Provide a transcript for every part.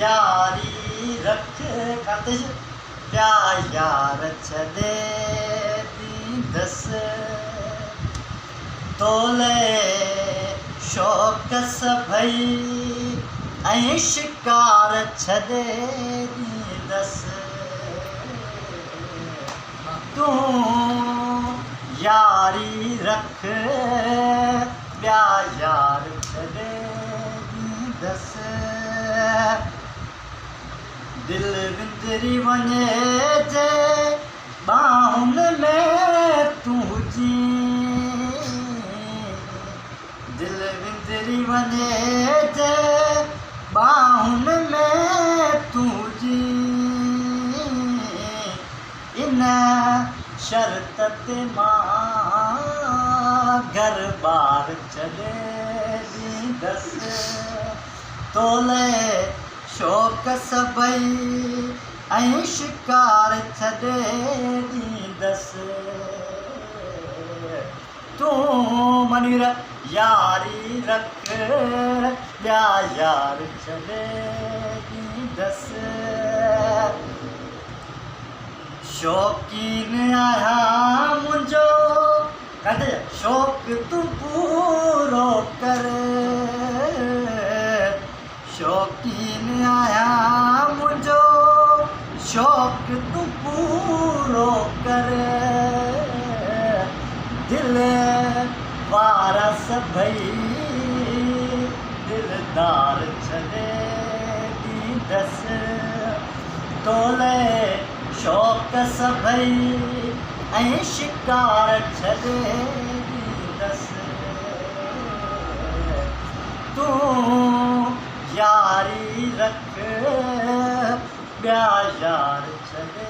यारी रख खाते प्या यार छदे दी दस तोले शौक सभई ऐं शिकार छदे दी दस तू यारी रख प्या यार छदे दी दस दिल विंदरी वञे जे बाहुनि में तूं जी दिल विंदरी वञे जे बाहुनि में तूं जी इन शर्त ते मां घर बार छॾे ॾींदसि तोले शौक़ सभई ऐं शिकार छॾे ॾींदसि तूं मनीर यारी रख ॿिया यार छॾे ॾींदसि शौक़ीन आहियां मुंहिंजो कॾहिं शौक़ु तूं पूरो कर शौक़ीन आहियां मुंहिंजो शौक़ु तूं पूरो कर दिल वारा सभई दिलदार छॾे ॾींदसि तोले शौक़ सभई ऐं शिकार छॾे ॾींदसि तूं यारी रख ॿिया यार छॾे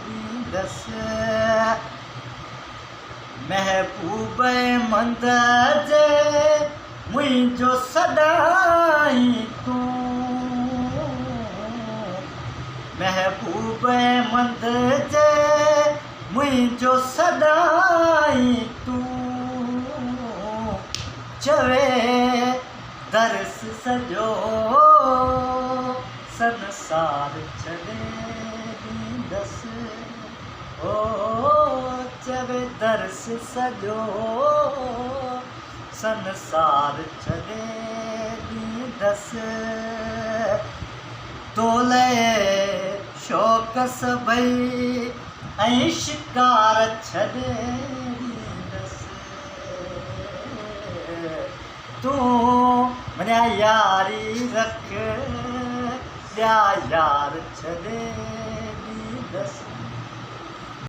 ॾींदसि महबूब मंद जे मुंहिंजो सदाई तूं महबूब मंद जे मुंहिंजो सदाई तूं चवे दर्स सॼो संसार छॾे ॾींदसि ओ चवे दर्स सॼो संसार छॾे ॾींदसि तोले शौक़ सभई ऐं शिकार छॾे ॾींदसि तूं मञा यारी रख ॿिया यार छॾे ॾींदसि